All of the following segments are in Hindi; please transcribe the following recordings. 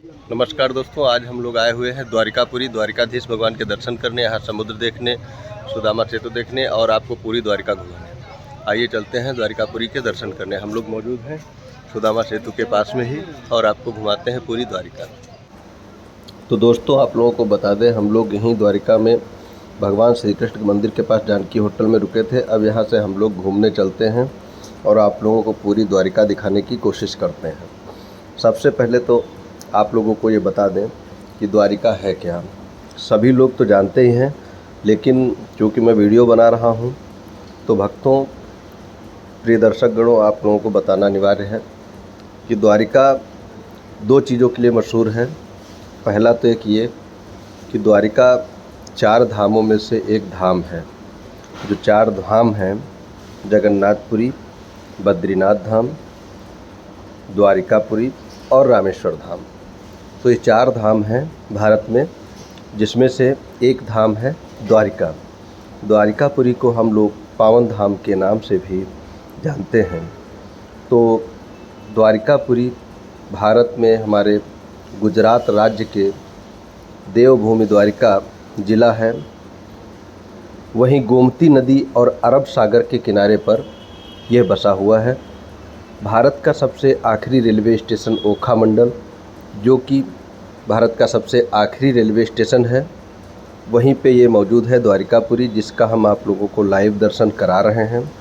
नमस्कार दोस्तों, आज हम लोग आए हुए हैं द्वारिकापुरी, द्वारिकाधीश भगवान के दर्शन करने, यहाँ समुद्र देखने, सुदामा सेतु देखने और आपको पूरी द्वारिका घुमाने। आइए चलते हैं द्वारिकापुरी के दर्शन करने। हम लोग मौजूद हैं सुदामा सेतु के पास में ही और आपको घुमाते हैं पूरी द्वारिका। तो दोस्तों, आप लोगों को बता दें, हम लोग यहीं द्वारिका में भगवान श्री कृष्ण के मंदिर के पास जानकी होटल में रुके थे। अब यहाँ से हम लोग घूमने चलते हैं और आप लोगों को पूरी द्वारिका दिखाने की कोशिश करते हैं। सबसे पहले तो आप लोगों को ये बता दें कि द्वारिका है क्या। सभी लोग तो जानते ही हैं, लेकिन क्योंकि मैं वीडियो बना रहा हूं तो भक्तों, प्रिय दर्शकगणों, आप लोगों को बताना अनिवार्य है कि द्वारिका दो चीज़ों के लिए मशहूर है। पहला तो एक ये कि द्वारिका 4 धामों में से एक धाम है। जो 4 धाम हैं, जगन्नाथपुरी, बद्रीनाथ धाम, द्वारिकापुरी और रामेश्वर धाम। तो ये 4 धाम हैं भारत में, जिसमें से एक धाम है द्वारिका। द्वारिकापुरी को हम लोग पावन धाम के नाम से भी जानते हैं। तो द्वारिकापुरी भारत में हमारे गुजरात राज्य के देवभूमि द्वारिका ज़िला है। वहीं गोमती नदी और अरब सागर के किनारे पर यह बसा हुआ है। भारत का सबसे आखिरी रेलवे स्टेशन ओखा मंडल, जो कि भारत का सबसे आखिरी रेलवे स्टेशन है, वहीं पे ये मौजूद है द्वारिकापुरी, जिसका हम आप लोगों को लाइव दर्शन करा रहे हैं।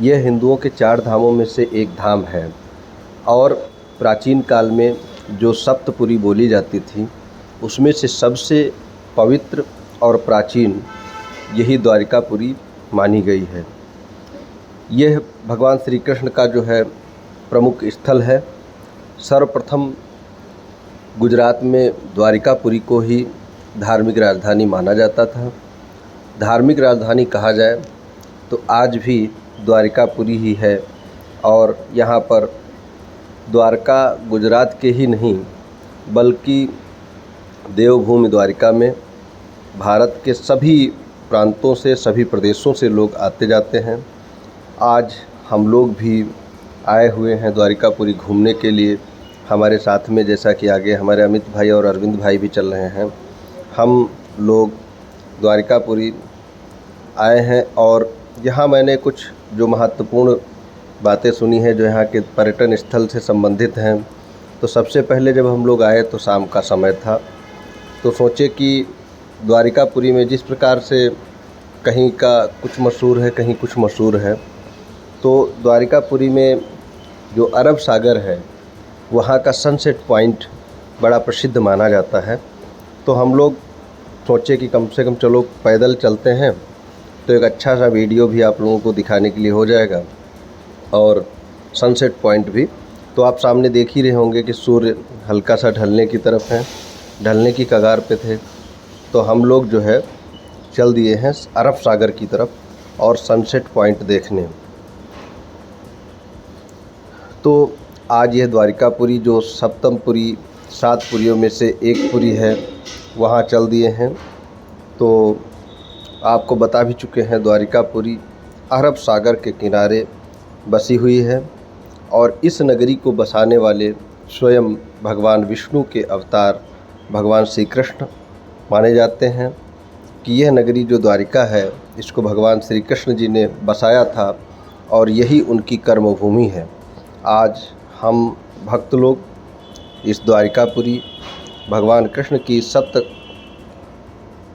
यह हिंदुओं के 4 धामों में से एक धाम है और प्राचीन काल में जो सप्तपुरी बोली जाती थी, उसमें से सबसे पवित्र और प्राचीन यही द्वारिकापुरी मानी गई है। यह भगवान श्री कृष्ण का जो है प्रमुख स्थल है। सर्वप्रथम गुजरात में द्वारिकापुरी को ही धार्मिक राजधानी माना जाता था। धार्मिक राजधानी कहा जाए तो आज भी द्वारिकापुरी ही है और यहाँ पर द्वारका गुजरात के ही नहीं, बल्कि देवभूमि द्वारिका में भारत के सभी प्रांतों से, सभी प्रदेशों से लोग आते जाते हैं। आज हम लोग भी आए हुए हैं द्वारिकापुरी घूमने के लिए। हमारे साथ में, जैसा कि आगे हमारे अमित भाई और अरविंद भाई भी चल रहे हैं, हम लोग द्वारिकापुरी आए हैं और यहाँ मैंने कुछ जो महत्वपूर्ण बातें सुनी हैं जो यहाँ के पर्यटन स्थल से संबंधित हैं। तो सबसे पहले जब हम लोग आए तो शाम का समय था, तो सोचे कि द्वारिकापुरी में जिस प्रकार से कहीं का कुछ मशहूर है, कहीं कुछ मशहूर है, तो द्वारिकापुरी में जो अरब सागर है, वहाँ का सनसेट पॉइंट बड़ा प्रसिद्ध माना जाता है। तो हम लोग सोचे कि कम से कम चलो पैदल चलते हैं, तो एक अच्छा सा वीडियो भी आप लोगों को दिखाने के लिए हो जाएगा और सनसेट पॉइंट भी। तो आप सामने देख ही रहे होंगे कि सूर्य हल्का सा ढलने की तरफ है, ढलने की कगार पे थे। तो हम लोग जो है चल दिए हैं अरब सागर की तरफ और सनसेट पॉइंट देखने। तो आज यह द्वारिकापुरी जो सप्तमपुरी 7 पुरियों में से एक पुरी है, वहाँ चल दिए हैं। तो आपको बता भी चुके हैं, द्वारिकापुरी अरब सागर के किनारे बसी हुई है और इस नगरी को बसाने वाले स्वयं भगवान विष्णु के अवतार भगवान श्री कृष्ण माने जाते हैं। कि यह नगरी जो द्वारिका है, इसको भगवान श्री कृष्ण जी ने बसाया था और यही उनकी कर्मभूमि है। आज हम भक्त लोग इस द्वारिकापुरी भगवान कृष्ण की 7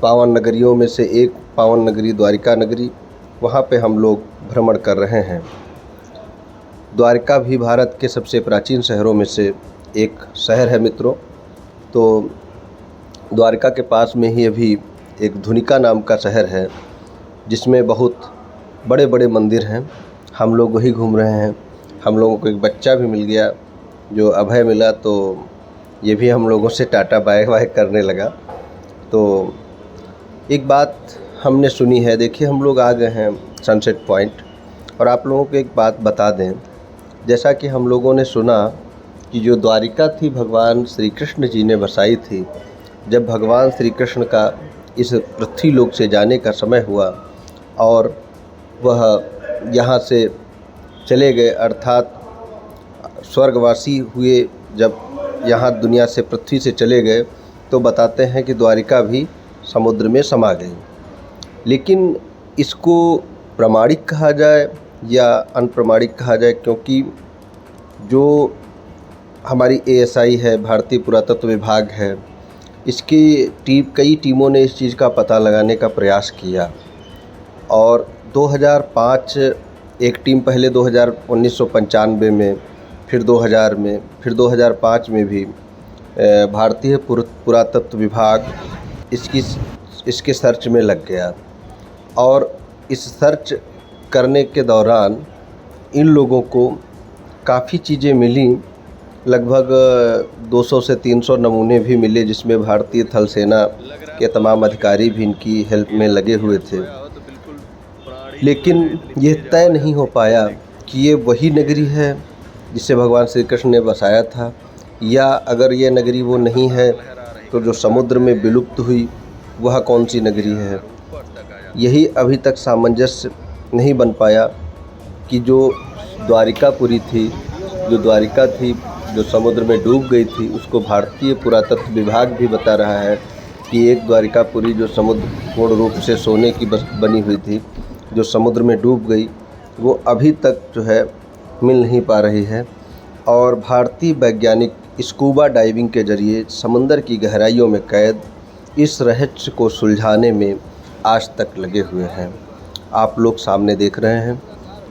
पावन नगरियों में से एक पावन नगरी द्वारिका नगरी, वहाँ पे हम लोग भ्रमण कर रहे हैं। द्वारिका भी भारत के सबसे प्राचीन शहरों में से एक शहर है मित्रों। तो द्वारिका के पास में ही अभी एक धुनिका नाम का शहर है, जिसमें बहुत बड़े बड़े मंदिर हैं। हम लोग वही घूम रहे हैं। हम लोगों को एक बच्चा भी मिल गया जो अभय मिला, तो ये भी हम लोगों से टाटा बाय बाय करने लगा। तो एक बात हमने सुनी है, देखिए हम लोग आ गए हैं सनसेट पॉइंट, और आप लोगों को एक बात बता दें, जैसा कि हम लोगों ने सुना कि जो द्वारिका थी भगवान श्री कृष्ण जी ने बसाई थी। जब भगवान श्री कृष्ण का इस पृथ्वी लोक से जाने का समय हुआ और वह यहाँ से चले गए, अर्थात स्वर्गवासी हुए जब यहाँ दुनिया से, पृथ्वी से चले गए, तो बताते हैं कि द्वारिका भी समुद्र में समा गई। लेकिन इसको प्रामाणिक कहा जाए या अनप्रमाणिक कहा जाए, क्योंकि जो हमारी ASI है, भारतीय पुरातत्व विभाग है, इसकी कई टीमों ने इस चीज़ का पता लगाने का प्रयास किया और 2005 एक टीम, पहले 1995 में, फिर 2000 में, फिर 2005 में भी भारतीय पुरातत्व विभाग इसके सर्च में लग गया। और इस सर्च करने के दौरान इन लोगों को काफ़ी चीज़ें मिली, लगभग 200 से 300 नमूने भी मिले, जिसमें भारतीय थल सेना के तमाम अधिकारी भी इनकी हेल्प में लगे हुए थे। लेकिन ये तय नहीं हो पाया कि ये वही नगरी है जिसे भगवान श्री कृष्ण ने बसाया था, या अगर ये नगरी वो नहीं है तो जो समुद्र में विलुप्त हुई वह कौन सी नगरी है। यही अभी तक सामंजस्य नहीं बन पाया कि जो द्वारिकापुरी थी, जो द्वारिका थी, जो समुद्र में डूब गई थी, उसको भारतीय पुरातत्व विभाग भी बता रहा है कि एक द्वारिकापुरी जो समुद्र पूर्ण रूप से सोने की बनी हुई थी, जो समुद्र में डूब गई, वो अभी तक जो है मिल नहीं पा रही है। और भारतीय वैज्ञानिक स्कूबा डाइविंग के जरिए समंदर की गहराइयों में कैद इस रहस्य को सुलझाने में आज तक लगे हुए हैं। आप लोग सामने देख रहे हैं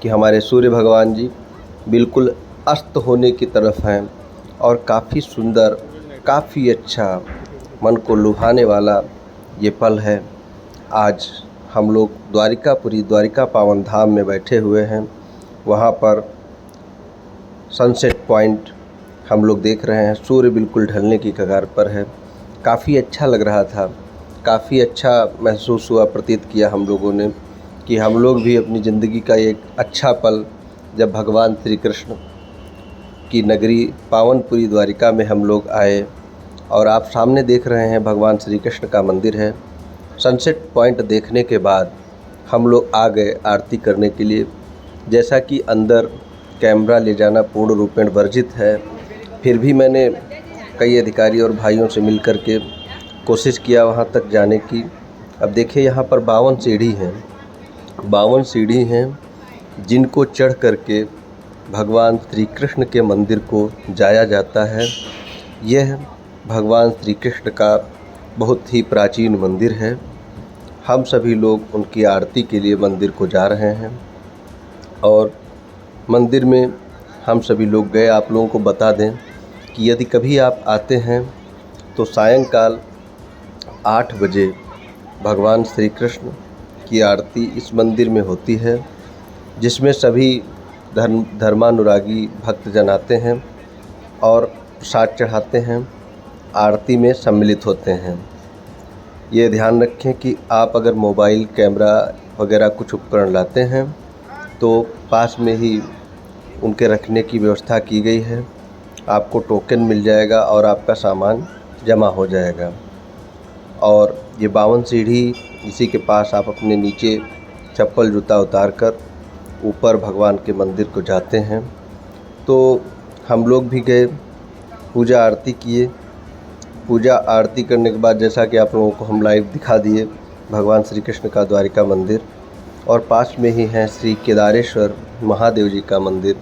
कि हमारे सूर्य भगवान जी बिल्कुल अस्त होने की तरफ हैं और काफ़ी सुंदर, काफ़ी अच्छा, मन को लुभाने वाला ये पल है। आज हम लोग द्वारिकापुरी, द्वारिका पावन धाम में बैठे हुए हैं। वहाँ पर सनसेट पॉइंट हम लोग देख रहे हैं, सूर्य बिल्कुल ढलने की कगार पर है। काफ़ी अच्छा लग रहा था, काफ़ी अच्छा महसूस हुआ, प्रतीत किया हम लोगों ने कि हम लोग भी अपनी ज़िंदगी का एक अच्छा पल, जब भगवान श्री कृष्ण की नगरी पावनपुरी द्वारिका में हम लोग आए। और आप सामने देख रहे हैं भगवान श्री कृष्ण का मंदिर है। सनसेट पॉइंट देखने के बाद हम लोग आ गए आरती करने के लिए। जैसा कि अंदर कैमरा ले जाना पूर्ण रूपेण वर्जित है, फिर भी मैंने कई अधिकारी और भाइयों से मिल कर के कोशिश किया वहाँ तक जाने की। अब देखिए, यहाँ पर 52 सीढ़ी हैं, 52 सीढ़ी हैं जिनको चढ़ कर के भगवान श्री कृष्ण के मंदिर को जाया जाता है। यह भगवान श्री कृष्ण का बहुत ही प्राचीन मंदिर है। हम सभी लोग उनकी आरती के लिए मंदिर को जा रहे हैं और मंदिर में हम सभी लोग गए। आप लोगों को बता दें कि यदि कभी आप आते हैं तो सायंकाल 8 बजे भगवान श्री कृष्ण की आरती इस मंदिर में होती है, जिसमें सभी धर्मानुरागी भक्तजन आते हैं और प्रसाद चढ़ाते हैं, आरती में सम्मिलित होते हैं। ये ध्यान रखें कि आप अगर मोबाइल कैमरा वगैरह कुछ उपकरण लाते हैं तो पास में ही उनके रखने की व्यवस्था की गई है। आपको टोकन मिल जाएगा और आपका सामान जमा हो जाएगा। और ये 52 सीढ़ी, इसी के पास आप अपने नीचे चप्पल जूता उतार कर ऊपर भगवान के मंदिर को जाते हैं। तो हम लोग भी गए, पूजा आरती किए। पूजा आरती करने के बाद जैसा कि आप लोगों को हम लाइव दिखा दिए भगवान श्री कृष्ण का द्वारिका मंदिर, और पास में ही है श्री केदारेश्वर महादेव जी का मंदिर।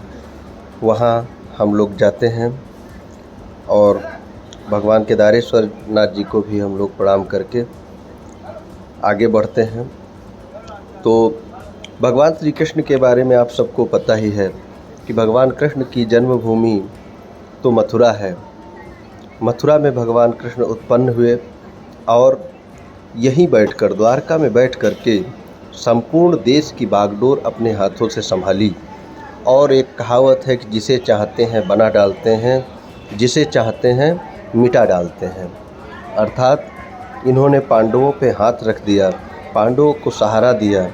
वहाँ हम लोग जाते हैं और भगवान केदारेश्वर नाथ जी को भी हम लोग प्रणाम करके आगे बढ़ते हैं। तो भगवान श्री कृष्ण के बारे में आप सबको पता ही है कि भगवान कृष्ण की जन्मभूमि तो मथुरा है। मथुरा में भगवान कृष्ण उत्पन्न हुए और यहीं बैठकर, द्वारका में बैठ कर के संपूर्ण देश की बागडोर अपने हाथों से संभाली। और एक कहावत है कि जिसे चाहते हैं बना डालते हैं, जिसे चाहते हैं मिटा डालते हैं। अर्थात इन्होंने पांडवों पे हाथ रख दिया, पांडवों को सहारा दिया,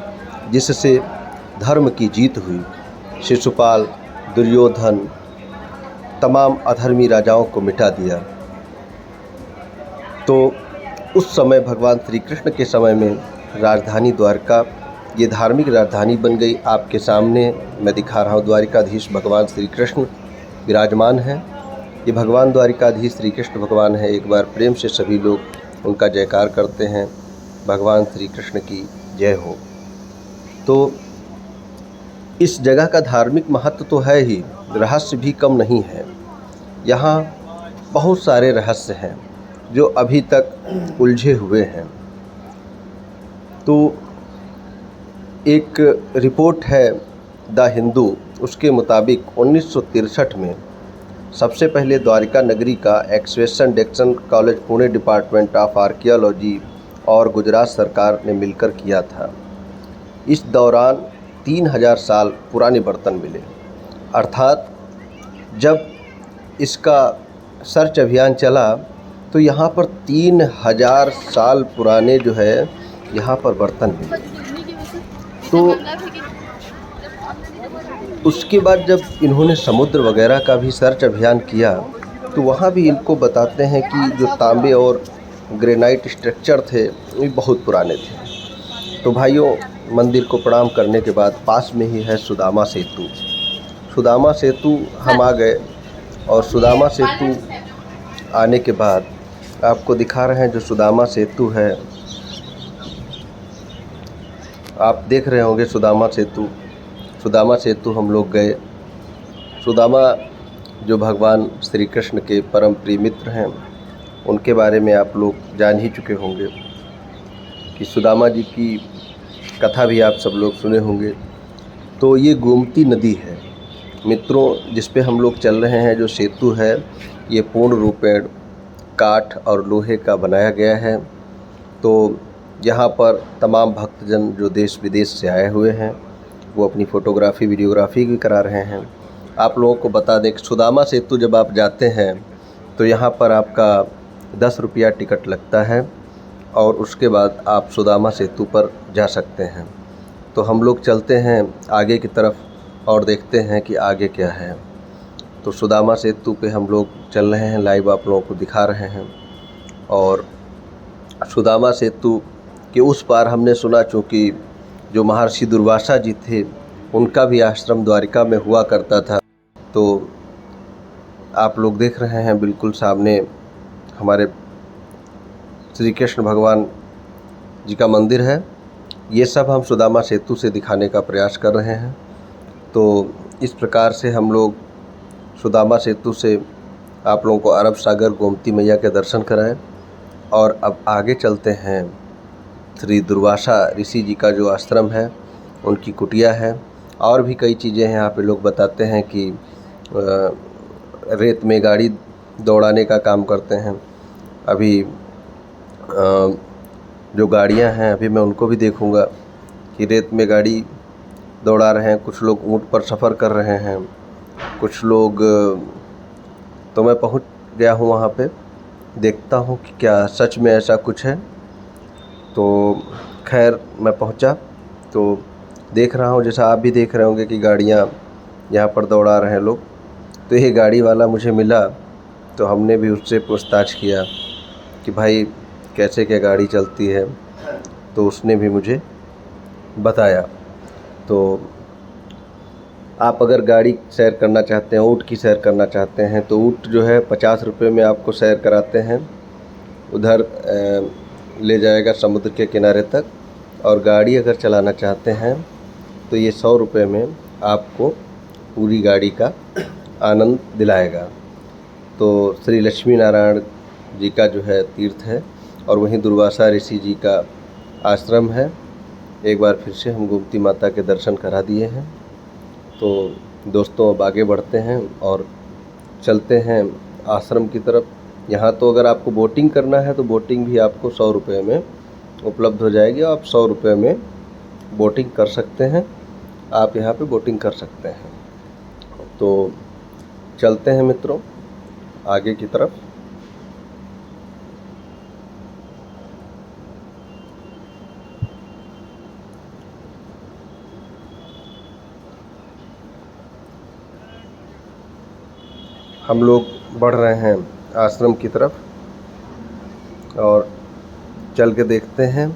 जिससे धर्म की जीत हुई। शिशुपाल, दुर्योधन, तमाम अधर्मी राजाओं को मिटा दिया। तो उस समय भगवान श्री कृष्ण के समय में राजधानी द्वारका ये धार्मिक राजधानी बन गई। आपके सामने मैं दिखा रहा हूँ, द्वारिकाधीश भगवान श्री कृष्ण विराजमान हैं। ये भगवान द्वारिकाधीश श्री कृष्ण भगवान है। एक बार प्रेम से सभी लोग उनका जयकार करते हैं, भगवान श्री कृष्ण की जय हो। तो इस जगह का धार्मिक महत्व तो है ही, रहस्य भी कम नहीं है। यहाँ बहुत सारे रहस्य हैं जो अभी तक उलझे हुए हैं। तो एक रिपोर्ट है द हिंदू, उसके मुताबिक 1963 में सबसे पहले द्वारिका नगरी का excavation Deccan College Pune department of archaeology और गुजरात सरकार ने मिलकर किया था। इस दौरान 3000 साल पुराने बर्तन मिले, अर्थात जब इसका सर्च अभियान चला तो यहाँ पर 3000 साल पुराने जो है यहाँ पर बर्तन मिले। तो उसके बाद जब इन्होंने समुद्र वगैरह का भी सर्च अभियान किया तो वहाँ भी इनको बताते हैं कि जो तांबे और ग्रेनाइट स्ट्रक्चर थे वो बहुत पुराने थे। तो भाइयों, मंदिर को प्रणाम करने के बाद पास में ही है सुदामा सेतु। सुदामा सेतु हम आ गए और सुदामा सेतु आने के बाद आपको दिखा रहे हैं जो सुदामा सेतु है। आप देख रहे होंगे सुदामा सेतु। सुदामा सेतु हम लोग गए। सुदामा जो भगवान श्री कृष्ण के परम प्रिय मित्र हैं, उनके बारे में आप लोग जान ही चुके होंगे कि सुदामा जी की कथा भी आप सब लोग सुने होंगे। तो ये गोमती नदी है मित्रों, जिस पे हम लोग चल रहे हैं। जो सेतु है ये पूर्ण रूपेण काठ और लोहे का बनाया गया है। तो यहाँ पर तमाम भक्तजन जो देश विदेश से आए हुए हैं वो अपनी फ़ोटोग्राफ़ी वीडियोग्राफी भी करा रहे हैं। आप लोगों को बता दें कि सुदामा सेतु जब आप जाते हैं तो यहाँ पर आपका 10 रुपया टिकट लगता है और उसके बाद आप सुदामा सेतु पर जा सकते हैं। तो हम लोग चलते हैं आगे की तरफ और देखते हैं कि आगे क्या है। तो सुदामा सेतु पे हम लोग चल रहे हैं, लाइव आप लोगों को दिखा रहे हैं। और सुदामा सेतु के उस पार हमने सुना, चूँकि जो महर्षि दुर्वासा जी थे उनका भी आश्रम द्वारिका में हुआ करता था। तो आप लोग देख रहे हैं बिल्कुल सामने हमारे श्री कृष्ण भगवान जी का मंदिर है। ये सब हम सुदामा सेतु से दिखाने का प्रयास कर रहे हैं। तो इस प्रकार से हम लोग सुदामा सेतु से आप लोगों को अरब सागर गोमती मैया के दर्शन कराएं। और अब आगे चलते हैं। श्री दुर्वासा ऋषि जी का जो आश्रम है, उनकी कुटिया है, और भी कई चीज़ें हैं। यहाँ पे लोग बताते हैं कि रेत में गाड़ी दौड़ाने का काम करते हैं। अभी जो गाड़ियाँ हैं अभी मैं उनको भी देखूँगा कि रेत में गाड़ी दौड़ा रहे हैं। कुछ लोग ऊँट पर सफ़र कर रहे हैं, कुछ लोग। तो मैं पहुँच गया हूँ वहाँ पे, देखता हूँ कि क्या सच में ऐसा कुछ है। तो खैर मैं पहुँचा तो देख रहा हूँ, जैसा आप भी देख रहे होंगे कि गाड़ियाँ यहाँ पर दौड़ा रहे हैं लोग। तो ये गाड़ी वाला मुझे मिला तो हमने भी उससे पूछताछ किया कि भाई कैसे क्या गाड़ी चलती है। तो उसने भी मुझे बताया। तो आप अगर गाड़ी सैर करना चाहते हैं, ऊँट की सैर करना चाहते हैं, तो ऊँट जो है 50 रुपये में आपको सैर कराते हैं, उधर ले जाएगा समुद्र के किनारे तक। और गाड़ी अगर चलाना चाहते हैं तो ये 100 रुपये में आपको पूरी गाड़ी का आनंद दिलाएगा। तो श्री लक्ष्मी नारायण जी का जो है तीर्थ है और वहीं दुर्वासा ऋषि जी का आश्रम है। एक बार फिर से हम गोमती माता के दर्शन करा दिए हैं। तो दोस्तों अब आगे बढ़ते हैं और चलते हैं आश्रम की तरफ। यहाँ तो अगर आपको बोटिंग करना है तो बोटिंग भी आपको 100 रुपये में उपलब्ध हो जाएगी। आप 100 रुपये में बोटिंग कर सकते हैं, आप यहाँ पे बोटिंग कर सकते हैं। तो चलते हैं मित्रों आगे की तरफ। हम लोग बढ़ रहे हैं आश्रम की तरफ और चल के देखते हैं।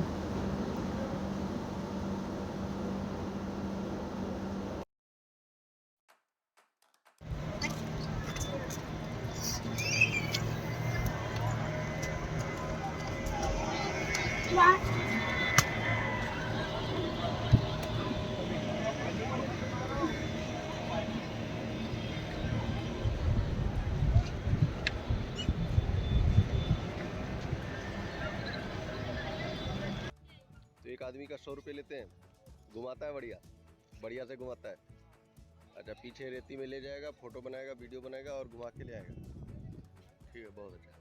तो एक आदमी का 100 रुपये लेते हैं, घुमाता है बढ़िया बढ़िया से घुमाता है। अच्छा, पीछे रेती में ले जाएगा, फोटो बनाएगा, वीडियो बनाएगा और घुमा के ले आएगा। ठीक है, बहुत अच्छा।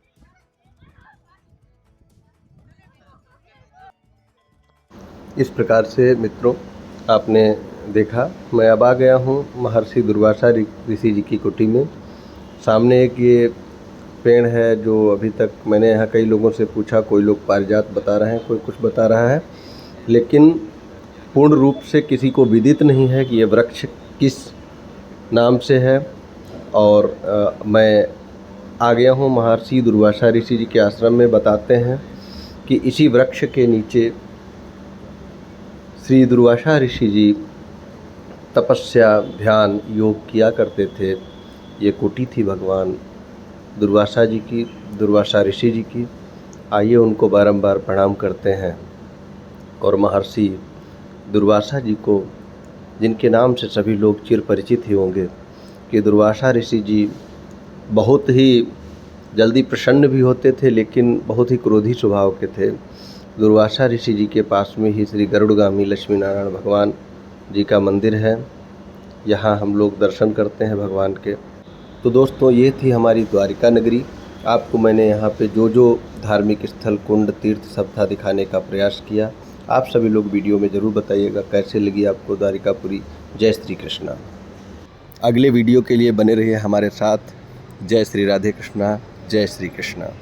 इस प्रकार से मित्रों आपने देखा, मैं अब आ गया हूँ महर्षि दुर्वासा ऋषि जी की कुटी में। सामने एक ये पेड़ है जो अभी तक मैंने यहाँ कई लोगों से पूछा, कोई लोग पारिजात बता रहे हैं, कोई कुछ बता रहा है, लेकिन पूर्ण रूप से किसी को विदित नहीं है कि ये वृक्ष किस नाम से है। और मैं आ गया हूँ महर्षि दुर्वासा ऋषि जी के आश्रम में। बताते हैं कि इसी वृक्ष के नीचे श्री दुर्वासा ऋषि जी तपस्या, ध्यान, योग किया करते थे। ये कुटी थी भगवान दुर्वासा जी की, दुर्वासा ऋषि जी की। आइए उनको बारंबार प्रणाम करते हैं। और महर्षि दुर्वासा जी को, जिनके नाम से सभी लोग चिर परिचित ही होंगे, कि दुर्वासा ऋषि जी बहुत ही जल्दी प्रसन्न भी होते थे, लेकिन बहुत ही क्रोधी स्वभाव के थे। दुर्वासा ऋषि जी के पास में ही श्री गरुड़गामी लक्ष्मी नारायण भगवान जी का मंदिर है। यहाँ हम लोग दर्शन करते हैं भगवान के। तो दोस्तों, ये थी हमारी द्वारिका नगरी। आपको मैंने यहाँ पे जो जो धार्मिक स्थल, कुंड, तीर्थ सब था दिखाने का प्रयास किया। आप सभी लोग वीडियो में ज़रूर बताइएगा कैसे लगी आपको द्वारिकापुरी। जय श्री कृष्णा। अगले वीडियो के लिए बने रहिए हमारे साथ। जय श्री राधे कृष्णा, जय श्री कृष्णा।